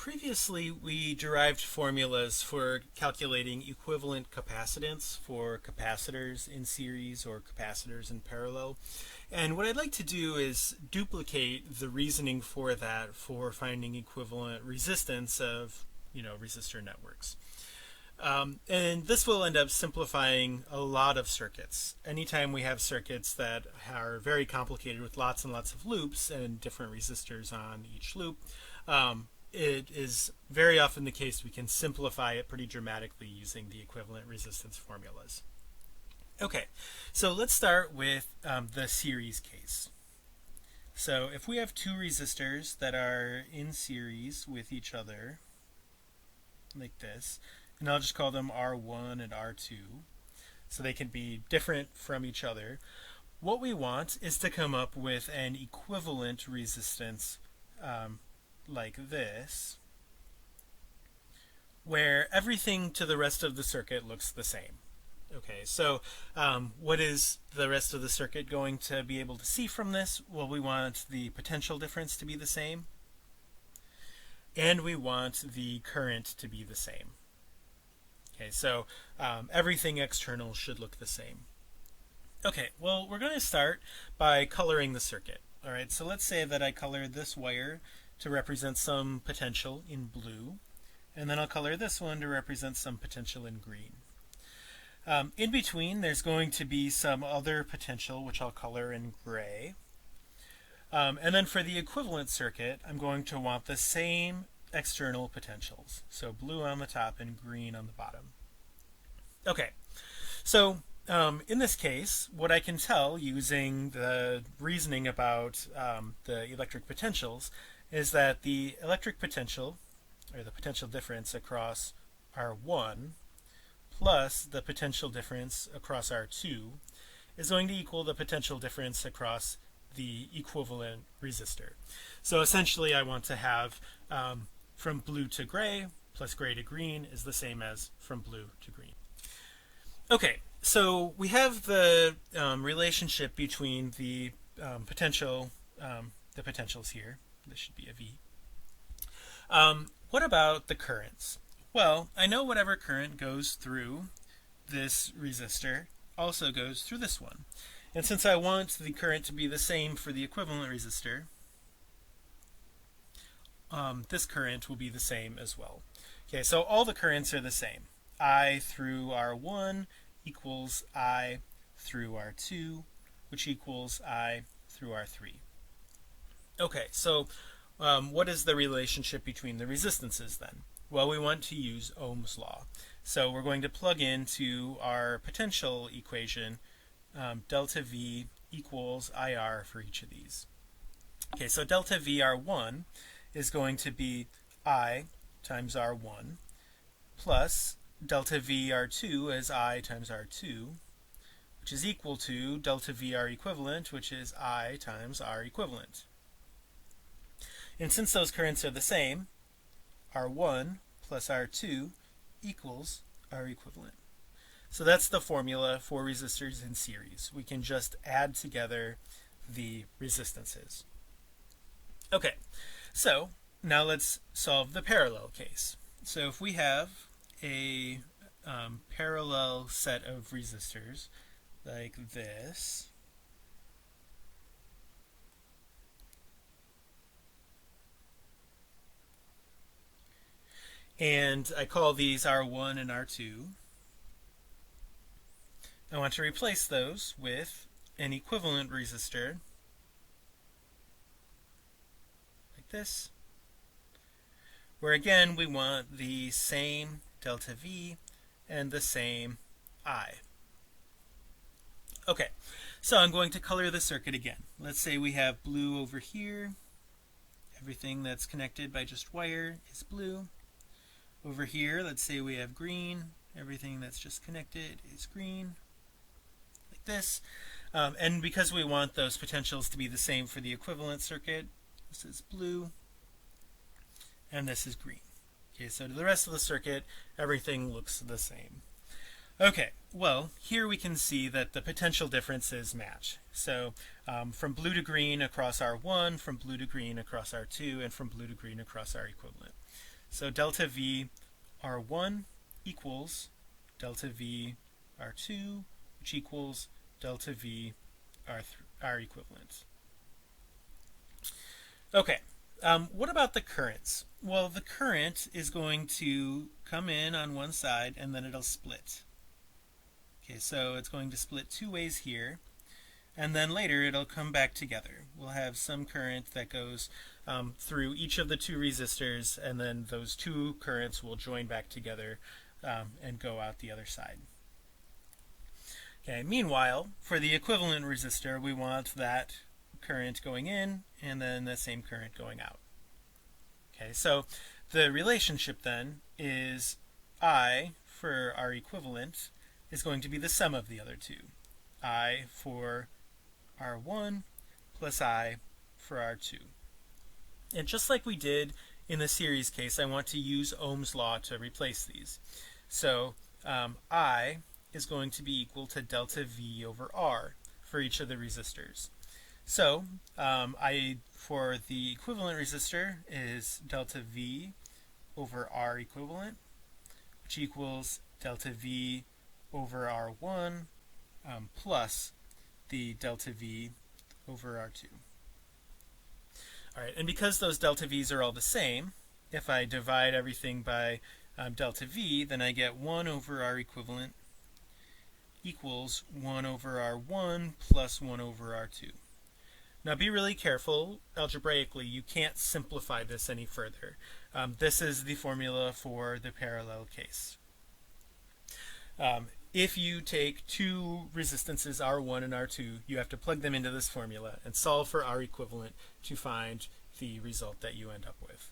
Previously, we derived formulas for calculating equivalent capacitance for capacitors in series or capacitors in parallel. And what I'd like to do is duplicate the reasoning for that for finding equivalent resistance of, resistor networks. And this will end up simplifying a lot of circuits. Anytime we have circuits that are very complicated with lots and lots of loops and different resistors on each loop, it is very often the case we can simplify it pretty dramatically using the equivalent resistance formulas. Okay, so let's start with the series case. So if we have two resistors that are in series with each other, like this, and I'll just call them R1 and R2, so they can be different from each other. What we want is to come up with an equivalent resistance like this, where everything to the rest of the circuit looks the same. Okay, so what is the rest of the circuit going to be able to see from this? Well, we want the potential difference to be the same, and we want the current to be the same. Okay, so everything external should look the same. Okay, well, we're going to start by coloring the circuit. All right, so let's say that I color this wire to represent some potential in blue, and then I'll color this one to represent some potential in green. In between, there's going to be some other potential, which I'll color in gray. And then for the equivalent circuit, I'm going to want the same external potentials. So blue on the top and green on the bottom. Okay, so in this case, what I can tell using the reasoning about the electric potentials is that the electric potential, or the potential difference across R1 plus the potential difference across R2 is going to equal the potential difference across the equivalent resistor. So essentially I want to have from blue to gray plus gray to green is the same as from blue to green. Okay, so we have the relationship between the potentials here. This should be a V. What about the currents? Well, I know whatever current goes through this resistor also goes through this one. And since I want the current to be the same for the equivalent resistor, this current will be the same as well. Okay, so all the currents are the same. I through R1 equals I through R2, which equals I through R3. Okay, so what is the relationship between the resistances then? Well, we want to use Ohm's law. So we're going to plug into our potential equation delta V equals IR for each of these. Okay, so delta VR1 is going to be I times R1 plus delta VR2 is I times R2, which is equal to delta VR equivalent, which is I times R equivalent. And since those currents are the same, R1 plus R2 equals R equivalent. So that's the formula for resistors in series. We can just add together the resistances. Okay, so now let's solve the parallel case. So if we have a parallel set of resistors like this, and I call these R1 and R2, I want to replace those with an equivalent resistor like this, where again we want the same delta V and the same I. Okay, so I'm going to color the circuit again. Let's say we have blue over here. Everything that's connected by just wire is blue. Over here, let's say we have green. Everything that's just connected is green, like this. And because we want those potentials to be the same for the equivalent circuit, this is blue, and this is green. Okay, so to the rest of the circuit, everything looks the same. Okay, well, here we can see that the potential differences match. So from blue to green across R1, from blue to green across R2, and from blue to green across R equivalent. So delta V R1 equals delta V R2, which equals delta V R equivalent. Okay, what about the currents? Well, the current is going to come in on one side and then it'll split. Okay, so it's going to split two ways here, and then later it'll come back together. We'll have some current that goes through each of the two resistors, and then those two currents will join back together and go out the other side. Okay, meanwhile, for the equivalent resistor, we want that current going in and then the same current going out. Okay, so the relationship then is I for our equivalent is going to be the sum of the other two. I for R1 plus I for R2. And just like we did in the series case, I want to use Ohm's law to replace these. So I is going to be equal to delta V over R for each of the resistors. So I for the equivalent resistor is delta V over R equivalent, which equals delta V over R1 plus the delta V over R2. All right, and because those delta V's are all the same, if I divide everything by delta V, then I get 1 over R equivalent equals 1 over R1 plus 1 over R2. Now be really careful. Algebraically, you can't simplify this any further. This is the formula for the parallel case. If you take two resistances, R1 and R2, you have to plug them into this formula and solve for R equivalent to find the result that you end up with.